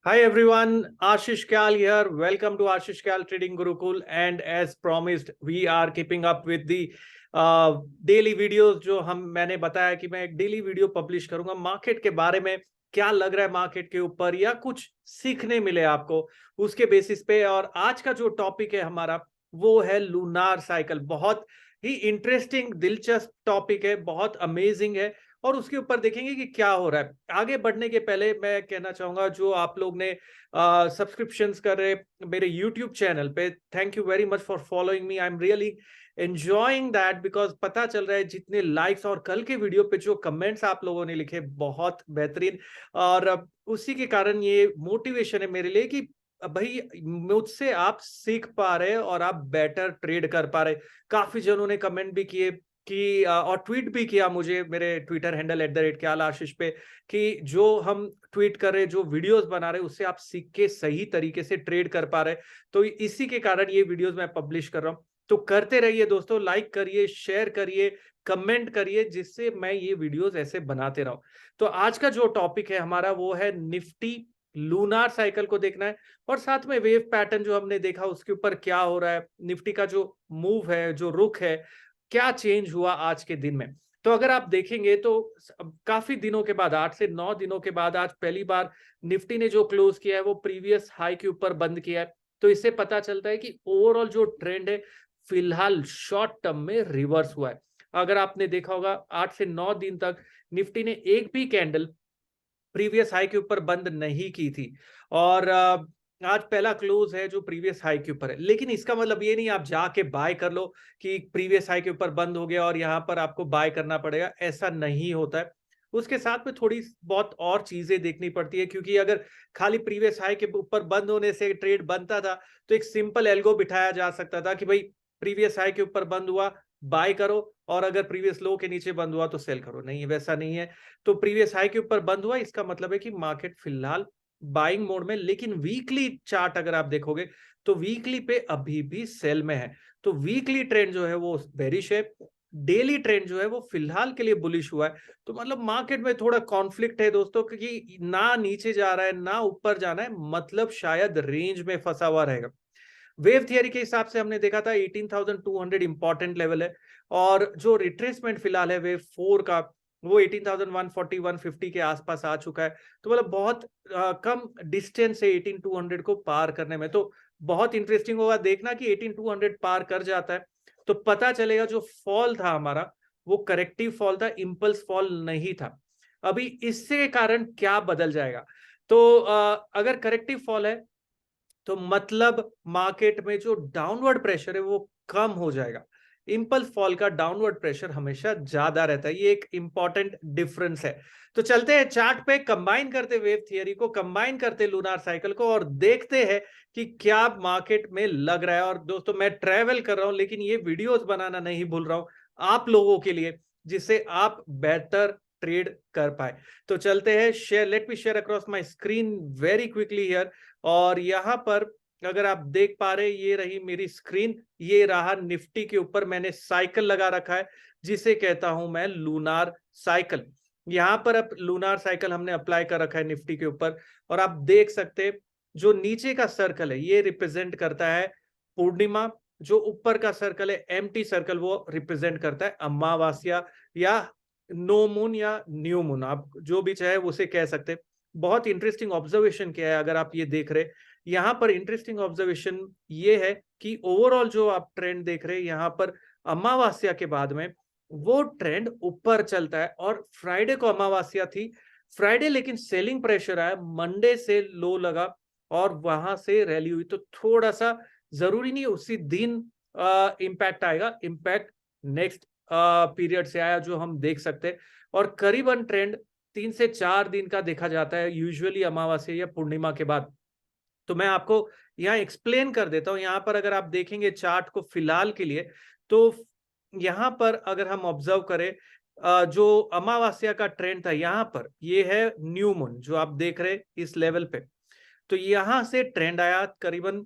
Hi everyone, Ashish Kyal here. Welcome to Ashish Kyal Trading Gurukul. And as promised, we are keeping up with the daily videos जो मैंने बताया कि मैं एक daily video publish करूंगा market के बारे में, क्या लग रहा है मार्केट के ऊपर या कुछ सीखने मिले आपको उसके बेसिस पे। और आज का जो टॉपिक है हमारा वो है लूनार साइकिल। बहुत ही इंटरेस्टिंग दिलचस्प टॉपिक है, बहुत अमेजिंग है और उसके ऊपर देखेंगे कि क्या हो रहा है। आगे बढ़ने के पहले मैं कहना चाहूंगा जो आप लोग ने सब्सक्रिप्शंस कर रहे मेरे यूट्यूब चैनल पे, thank you very much for following me. I am really enjoying that because पता चल रहा है जितने लाइक्स और कल के वीडियो पे जो कमेंट्स आप लोगों ने लिखे बहुत बेहतरीन। और उसी के कारण ये मोटिवेशन है मेरे लिए कि भाई मुझसे आप सीख पा रहे और आप बेटर ट्रेड कर पा रहे। काफी जनों ने कमेंट भी किए कि और ट्वीट भी किया मुझे मेरे ट्विटर हैंडल @KyalAshish पे कि जो हम ट्वीट कर रहे, जो वीडियोस बना रहे उससे आप सीख के सही तरीके से ट्रेड कर पा रहे। तो इसी के कारण ये वीडियोस मैं पब्लिश कर रहा हूं। तो करते रहिए दोस्तों, लाइक करिए, शेयर करिए, कमेंट करिए, जिससे मैं ये वीडियोस ऐसे बनाते रहूं। तो आज का जो टॉपिक है हमारा वो है निफ्टी लूनार साइकिल को देखना है और साथ में वेव पैटर्न जो हमने देखा उसके ऊपर क्या हो रहा है, निफ्टी का जो मूव है, जो रुख है, क्या चेंज हुआ आज के दिन में। तो अगर आप देखेंगे तो काफी दिनों के बाद, 8 से 9 दिनों के बाद आज पहली बार निफ्टी ने जो क्लोज किया है वो प्रीवियस हाई के ऊपर बंद किया है। तो इससे पता चलता है कि ओवरऑल जो ट्रेंड है फिलहाल शॉर्ट टर्म में रिवर्स हुआ है। अगर आपने देखा होगा 8 से 9 दिन तक निफ्टी ने एक भी कैंडल प्रीवियस हाई के ऊपर बंद नहीं की थी और आज पहला क्लोज है जो प्रीवियस हाई के ऊपर है। लेकिन इसका मतलब ये नहीं आप जाके बाय कर लो कि प्रीवियस हाई के ऊपर बंद हो गया और यहां पर आपको बाय करना पड़ेगा, ऐसा नहीं होता है। उसके साथ में थोड़ी बहुत और चीजें देखनी पड़ती है, क्योंकि अगर खाली प्रीवियस हाई के ऊपर बंद होने से ट्रेड बनता था तो एक सिंपल एल्गो बिठाया जा सकता था कि भाई प्रीवियस हाई के ऊपर बंद हुआ बाय करो और अगर प्रीवियस लो के नीचे बंद हुआ तो सेल करो। नहीं, वैसा नहीं है। तो प्रीवियस हाई के ऊपर बंद हुआ इसका मतलब है कि मार्केट फिलहाल बाइंग मोड में। लेकिन वीकली चार्ट अगर आप देखोगे तो वीकली पे अभी भी सेल में है। तो वीकली ट्रेंड जो है वो बेरिश है, डेली ट्रेंड जो है वो फिलहाल के लिए बुलिश हुआ है। तो मतलब मार्केट में थोड़ा कॉन्फ्लिक्ट है दोस्तों, क्योंकि ना नीचे जा रहा है ना ऊपर जाना है, मतलब शायद रेंज में फंसा हुआ रहेगा। वेव थियरी के हिसाब से हमने देखा था 18,200 इंपॉर्टेंट लेवल है और जो रिट्रेसमेंट फिलहाल है वेव 4 का वो 18,140 150 के आसपास आ चुका है। तो मतलब बहुत कम डिस्टेंस है 18,200 को पार करने में। तो बहुत इंटरेस्टिंग होगा देखना कि 18,200 पार कर जाता है तो पता चलेगा जो फॉल था हमारा वो करेक्टिव फॉल था, इंपल्स फॉल नहीं था। अभी इससे कारण क्या बदल जाएगा। तो अगर करेक्टिव फॉल है तो मतलब मार्केट में जो डाउनवर्ड प्रेशर है वो कम हो जाएगा। इंपल्स फॉल का डाउनवर्ड प्रेशर हमेशा ज्यादा रहता है, ये एक इंपॉर्टेंट डिफरेंस है। तो चलते हैं चार्ट पे, कंबाइन करते वेव थियरी को, कंबाइन करते लूनार साइकिल को और देखते हैं कि क्या मार्केट में लग रहा है। और दोस्तों मैं ट्रेवल कर रहा हूं लेकिन ये वीडियोस बनाना नहीं भूल रहा हूं आप लोगों के लिए, जिससे आप बेहतर ट्रेड कर पाए। तो चलते हैं, share, let me share across my screen very quickly here. और यहां पर अगर आप देख पा रहे, ये रही मेरी स्क्रीन, ये रहा निफ्टी के ऊपर मैंने साइकिल लगा रखा है जिसे कहता हूं मैं लूनार साइकिल। यहां पर अब लूनार साइकिल हमने अप्लाई कर रखा है निफ्टी के ऊपर और आप देख सकते जो नीचे का सर्कल है ये रिप्रेजेंट करता है पूर्णिमा, जो ऊपर का सर्कल है एम्प्टी सर्कल वो रिप्रेजेंट करता है अमावस्या या नो मून या न्यू मून, आप जो भी चाहे उसे कह सकते। बहुत इंटरेस्टिंग ऑब्जर्वेशन किया है अगर आप ये देख रहे, यहां पर इंटरेस्टिंग ऑब्जर्वेशन ये है कि ओवरऑल जो आप ट्रेंड देख रहे हैं यहां पर अमावस्या के बाद में वो ट्रेंड ऊपर चलता है। और फ्राइडे को अमावस्या थी, फ्राइडे लेकिन सेलिंग प्रेशर आया, मंडे से लो लगा और वहां से रैली हुई। तो थोड़ा सा जरूरी नहीं उसी दिन इंपैक्ट आएगा, इंपैक्ट नेक्स्ट पीरियड से आया जो हम देख सकते हैं। और करीबन ट्रेंड 3 से 4 दिन का देखा जाता है यूजुअली अमावस्या या पूर्णिमा के बाद। तो मैं आपको यहाँ एक्सप्लेन कर देता हूं। यहाँ पर अगर आप देखेंगे चार्ट को फिलहाल के लिए तो यहाँ पर अगर हम ऑब्जर्व करें जो अमावस्या का ट्रेंड था यहाँ पर, ये है न्यू मून जो आप देख रहे इस लेवल पे। तो यहां से ट्रेंड आया करीबन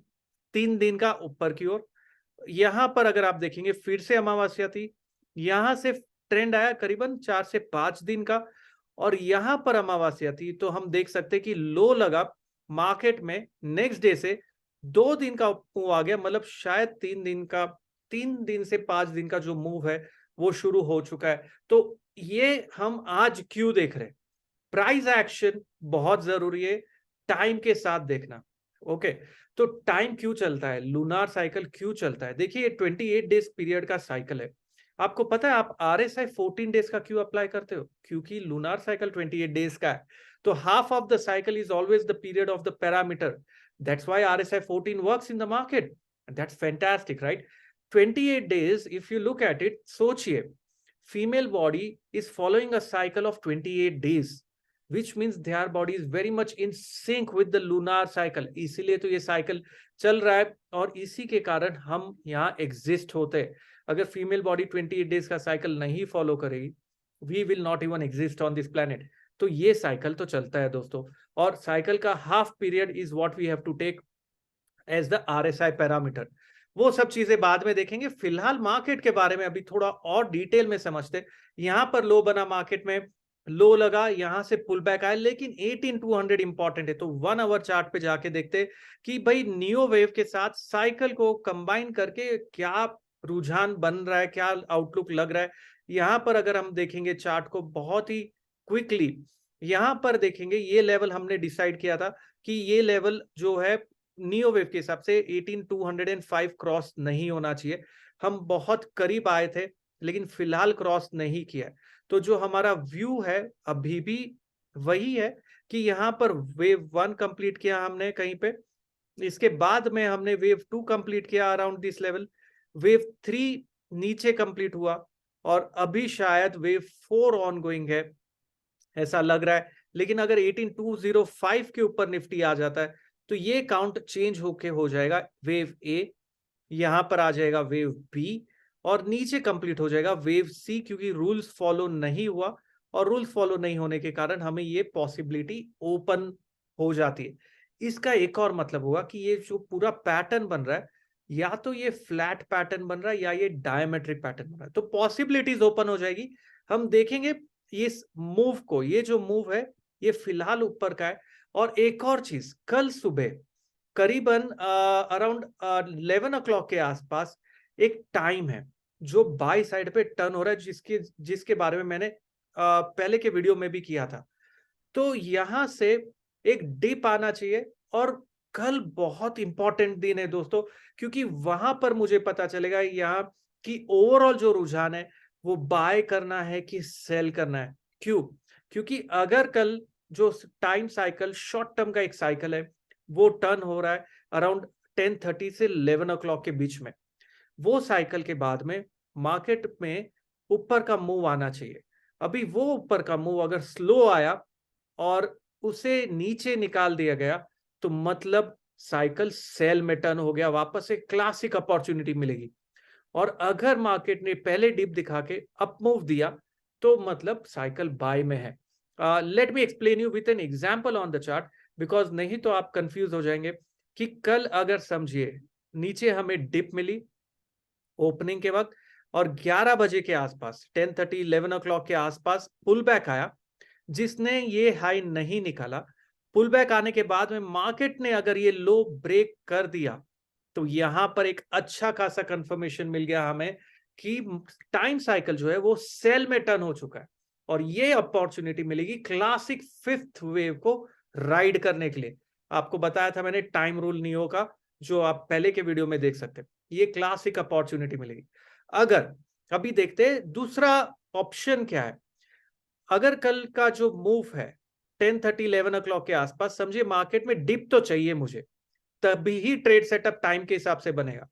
3 दिन का ऊपर की ओर। यहां पर अगर आप देखेंगे फिर से अमावस्या थी, यहां से ट्रेंड आया करीबन 4 से 5 दिन का और यहां पर अमावस्या थी। तो हम देख सकते हैं कि लो लगा मार्केट में नेक्स्ट डे से 2 दिन का मूव आ गया, मतलब शायद 3 दिन से 5 दिन का जो मूव है वो शुरू हो चुका है। तो ये हम आज क्यों देख रहे हैं? प्राइस एक्शन बहुत जरूरी है, टाइम के साथ देखना। ओके, तो टाइम क्यों चलता है, लूनार साइकिल क्यों चलता है? देखिए, 28 डेज पीरियड का साइकिल है। आपको पता है आप RSI 14 डेज का क्यों अप्लाई करते हो? क्योंकि लूनार साइकिल 28 डेज का है। तो half of the cycle is always the period of the parameter. That's why RSI 14 works in the market. That's fantastic, right? 28 days, if you look at it, सोचिए, female body is following a cycle of 28 days, which means their body is very much in sync with the lunar cycle। इसीलिए तो ये cycle चल रहा है और इसी के कारण हम यहाँ एग्जिस्ट होते हैं। अगर फीमेल बॉडी 28 डेज का साइकिल नहीं फॉलो करेगी, we will not even exist on this planet. तो ये साइकिल तो चलता है दोस्तों, और साइकिल का half period is what we have to take as the RSI parameter. वो सब चीजें बाद में देखेंगे, फिलहाल मार्केट के बारे में अभी थोड़ा और डिटेल में समझते। यहां पर लो बना, मार्केट में लो लगा, यहां से पुल बैक आया, लेकिन 18200 इंपॉर्टेंट है। तो 1 आवर चार्ट पे जाके देखते कि भाई नियो वेव के साथ साइकिल को कंबाइन करके क्या रुझान बन रहा है, क्या आउटलुक लग रहा है। यहां पर अगर हम देखेंगे चार्ट को बहुत ही क्विकली, यहां पर देखेंगे ये लेवल हमने डिसाइड किया था कि ये लेवल जो है नियो वेव के हिसाब से 18205 क्रॉस नहीं होना चाहिए। हम बहुत करीब आए थे, लेकिन फिलहाल क्रॉस नहीं किया। तो जो हमारा व्यू है अभी भी वही है कि यहाँ पर वेव 1 कंप्लीट किया हमने कहीं पे, इसके बाद में हमने वेव 2 कंप्लीट किया अराउंड दिस लेवल, वेव 3 नीचे कंप्लीट हुआ, और अभी शायद वेव 4 ऑन गोइंग है ऐसा लग रहा है। लेकिन अगर 18205 के ऊपर निफ्टी आ जाता है तो ये काउंट चेंज होके हो जाएगा वेव ए, यहां पर आ जाएगा वेव बी, और नीचे कंप्लीट हो जाएगा वेव सी, क्योंकि रूल्स फॉलो नहीं हुआ, और रूल्स फॉलो नहीं होने के कारण हमें ये पॉसिबिलिटी ओपन हो जाती है। इसका एक और मतलब हुआ कि ये जो पूरा पैटर्न बन रहा है, या तो ये फ्लैट पैटर्न बन रहा है या ये डायमेट्रिक पैटर्न बन रहा है, तो पॉसिबिलिटीज ओपन हो जाएगी। हम देखेंगे इस मूव को, ये जो मूव है ये फिलहाल ऊपर का है। और एक और चीज, कल सुबह करीबन अराउंड 11 o'clock के आसपास एक टाइम है जो बाई साइड पे टर्न हो रहा है, जिसके बारे में मैंने पहले के वीडियो में भी किया था। तो यहां से एक डिप आना चाहिए, और कल बहुत इंपॉर्टेंट दिन है दोस्तों, क्योंकि वहां पर मुझे पता चलेगा यहाँ कि ओवरऑल जो रुझान है वो बाय करना है कि सेल करना है। क्यों? क्योंकि अगर कल जो टाइम साइकिल शॉर्ट टर्म का एक साइकिल है वो टर्न हो रहा है अराउंड 10:30 से 11 o'clock के बीच में, वो साइकिल के बाद में मार्केट में ऊपर का मूव आना चाहिए। अभी वो ऊपर का मूव अगर स्लो आया और उसे नीचे निकाल दिया गया, तो मतलब साइकिल सेल में टर्न हो गया, वापस एक क्लासिक अपॉर्चुनिटी मिलेगी। और अगर मार्केट ने पहले डिप दिखा के अप मूव दिया, तो मतलब साइकिल बाय में है। Let me explain you with an example on the chart, because नहीं तो आप कंफ्यूज हो जाएंगे कि कल अगर समझिए नीचे हमें डिप मिली ओपनिंग के वक्त, और 11 बजे के आसपास 10:30 11 o'clock के आसपास पुल बैक आया, जिसने ये हाई नहीं निकाला। पुल बैक आने के बाद में मार्केट ने अगर ये लो ब्रेक कर दिया, तो यहां पर एक अच्छा खासा कंफर्मेशन मिल गया हमें कि टाइम साइकिल जो है वो सेल में टर्न हो चुका है, और ये अपॉर्चुनिटी मिलेगी क्लासिक 5th वेव को राइड करने के लिए। आपको बताया था मैंने टाइम रूल नियो का, जो आप पहले के वीडियो में देख सकते हैं। ये क्लासिक अपॉर्चुनिटी मिलेगी। अगर अभी देखते हैं दूसरा ऑप्शन क्या है। अगर कल का जो मूव है 10:30 11 o'clock के आसपास, समझिए मार्केट में डिप तो चाहिए मुझे, तभी ही ट्रेड सेटअप टाइम के हिसाब से बनेगा।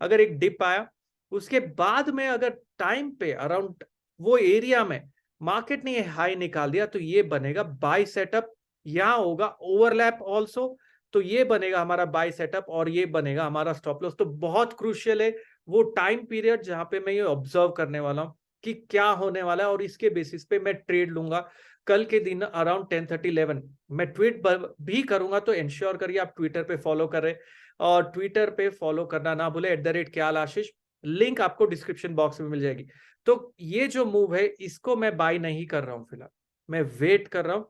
अगर एक डिप आया, उसके बाद में अगर टाइम पे अराउंड वो एरिया में मार्केट ने ये हाई निकाल दिया, तो ये बनेगा बाय सेटअप। यहां होगा ओवरलैप ऑल्सो, तो ये बनेगा हमारा बाय सेटअप, और ये बनेगा हमारा स्टॉप लॉस। तो बहुत क्रूशियल है वो टाइम पीरियड जहां पे मैं ये ऑब्जर्व करने वाला हूं कि क्या होने वाला है, और इसके बेसिस पे मैं ट्रेड लूंगा कल के दिन अराउंड 10:30 11। मैं ट्वीट भी करूंगा, तो इंश्योर करिए आप ट्विटर पे फॉलो कर रहे, और ट्विटर पे फॉलो करना ना भूले @KYALASHISH, लिंक आपको डिस्क्रिप्शन बॉक्स में मिल जाएगी। तो ये जो मूव है इसको मैं बाय नहीं कर रहा हूं फिलहाल, मैं वेट कर रहा हूं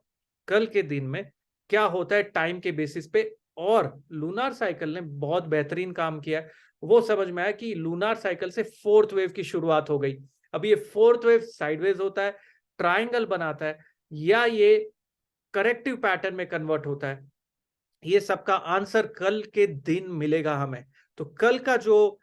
कल के दिन में क्या होता है टाइम के बेसिस पे। और लूनार साइकिल ने बहुत बेहतरीन काम किया है, वो समझ में आया कि लूनार साइकिल से फोर्थ वेव की शुरुआत हो गई। अब ये फोर्थ वेव साइडवेज होता है, ट्राइंगल बनाता है, या ये करेक्टिव पैटर्न में कन्वर्ट होता है, ये सबका आंसर कल के दिन मिलेगा हमें। तो कल का जो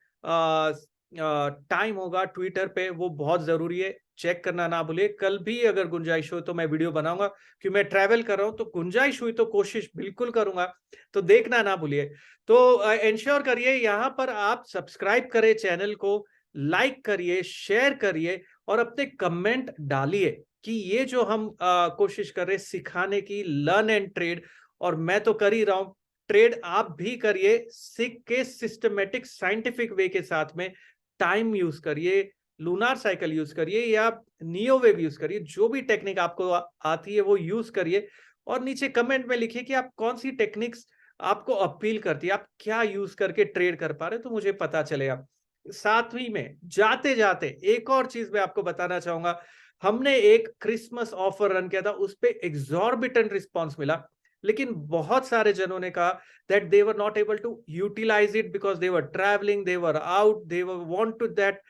टाइम होगा ट्विटर पे वो बहुत जरूरी है, चेक करना ना भूलिए। कल भी अगर गुंजाइश हो तो मैं वीडियो बनाऊंगा, क्योंकि मैं ट्रैवल कर रहा हूं, तो गुंजाइश हुई तो कोशिश बिल्कुल करूंगा, तो देखना ना भूलिए। तो इंश्योर करिए यहाँ पर आप सब्सक्राइब करें चैनल को, लाइक करिए, शेयर करिए, और अपने कमेंट डालिए कि ये जो हम कोशिश कर रहे हैं सिखाने की, लर्न एंड ट्रेड, और मैं तो कर ही रहा हूं, ट्रेड आप भी करिए, सीख के सिस्टमेटिक साइंटिफिक वे के साथ में। टाइम यूज करिए, लूनार साइकिल यूज करिए, या नियो वेव यूज करिए, जो भी टेक्निक आपको आती है वो यूज करिए। और नीचे कमेंट में लिखिए कि आप कौन सी टेक्निक्स आपको अपील करती है, आप क्या यूज करके ट्रेड कर पा रहे, तो मुझे पता चलेगा। साथ ही में जाते जाते एक और चीज मैं आपको बताना चाहूंगा, हमने एक क्रिसमस ऑफर रन किया था, उस पर एग्जॉर्बिटेंट रिस्पॉन्स मिला, लेकिन बहुत सारे जनों ने कहा that they were not able to utilize it because they were traveling, they were out, they were want to that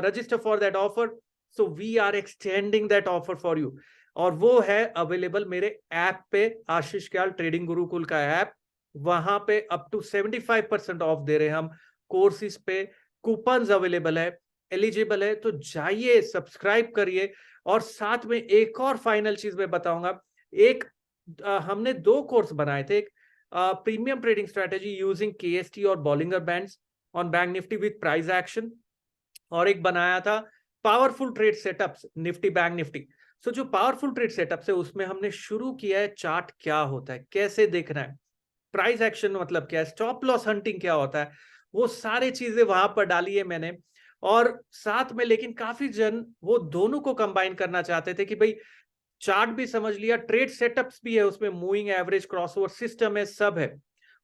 register for that offer. So we are extending that offer for you, और वो है available मेरे app पे, आशीष क्याल trading Gurukul का app. वहां पे up to 75% of दे रहे हैं हम कोर्सेज पे, कूपन्स अवेलेबल है, एलिजिबल है, तो जाइए सब्सक्राइब करिए। और साथ में एक और फाइनल चीज मैं बताऊंगा, एक हमने 2 कोर्स बनाए थे, एक premium trading strategy using KST और Bollinger bands on bank Nifty with price action, और एक बनाया था powerful trade setups Nifty bank Nifty. So जो पावरफुल ट्रेड सेटअप्स है उसमें हमने शुरू किया है चार्ट क्या होता है, कैसे देखना है, प्राइस एक्शन मतलब क्या है, स्टॉप लॉस हंटिंग क्या होता है, वो सारी चीजें वहां पर डाली है मैंने। और साथ में लेकिन काफी जन वो दोनों को कंबाइन करना चाहते थे कि भाई चार्ट भी समझ लिया, ट्रेड सेटअप्स भी है उसमें, मूविंग एवरेज, क्रॉसओवर सिस्टम है, सब है,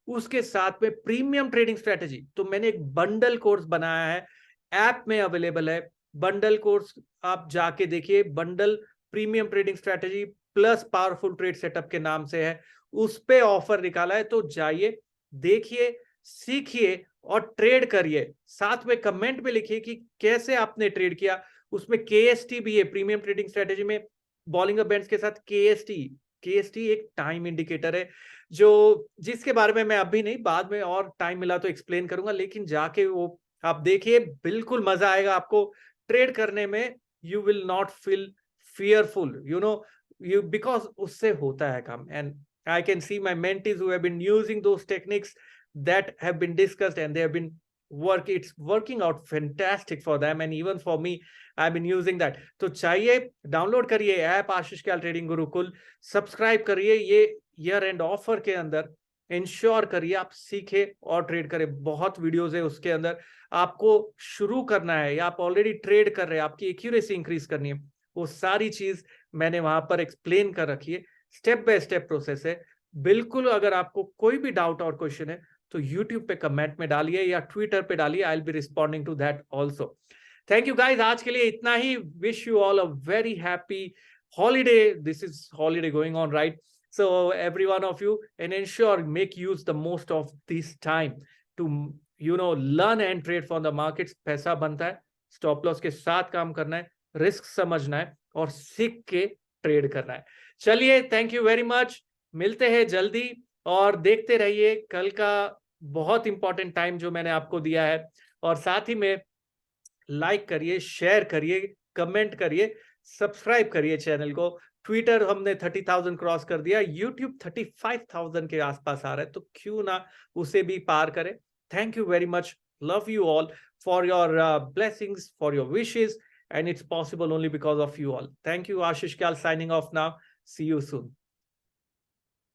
उसके साथ में प्रीमियम ट्रेडिंग स्ट्रेटेजी। तो मैंने एक बंडल कोर्स बनाया है, ऐप में अवेलेबल है बंडल कोर्स, आप जाके देखिए, bundle premium trading strategy plus powerful trade setup के नाम से है, उस पे ऑफर निकाला है। तो जाइए, देखिए, सीखिए और ट्रेड करिए। साथ में कमेंट में लिखिए कि कैसे आपने ट्रेड किया। उसमें केएसटी भी है, प्रीमियम ट्रेडिंग स्ट्रेटेजी में बॉलिंगर बैंड्स के साथ केएसटी एक टाइम इंडिकेटर है, जो जिसके बारे में मैं अभी नहीं, बाद में और टाइम मिला तो एक्सप्लेन करूंगा, लेकिन जाके वो आप देखिए, बिल्कुल मजा आएगा आपको ट्रेड करने में। You will not feel fearful, you because उससे होता है काम। And I can see my mentees who have been using those techniques that have been discussed, and they have been it's working out fantastic for them, and even for me, I've been using that. तो चाहिए download करिए app आशीष क्याल trading Gurukul, subscribe करिए, ये year and offer के अंदर ensure करिए आप सीखे और ट्रेड करें। बहुत वीडियोस है उसके अंदर, आपको शुरू करना है या आप ऑलरेडी ट्रेड कर रहे हैं, आपकी एक्यूरेसी इंक्रीज करनी है, वो सारी चीज मैंने वहां पर एक्सप्लेन कर रखी है, स्टेप बाय स्टेप प्रोसेस है। बिल्कुल अगर आपको कोई भी डाउट और क्वेश्चन है तो YouTube पे कमेंट में डालिए या ट्विटर पे डालिए, I will be responding to that also. Thank you guys, आज के लिए इतना ही। Wish you all a very happy holiday, this is holiday going on, right? So every one of you, and ensure make use the most of this time to learn and trade for the markets. पैसा बनता है, stop loss के साथ काम करना है, risk समझना है और सीख के ट्रेड करना है। चलिए, थैंक यू वेरी मच, मिलते हैं जल्दी, और देखते रहिए कल का बहुत इंपॉर्टेंट टाइम जो मैंने आपको दिया है। और साथ ही में लाइक करिए, शेयर करिए, कमेंट करिए, सब्सक्राइब करिए चैनल को। ट्विटर हमने 30,000 क्रॉस कर दिया, यूट्यूब 35,000 के आसपास आ रहा है, तो क्यों ना उसे भी पार करें। Thank you very much, love you all for your blessings, for your wishes, and it's possible only because of you all. Thank you, Ashish Kyal signing off now. See you soon.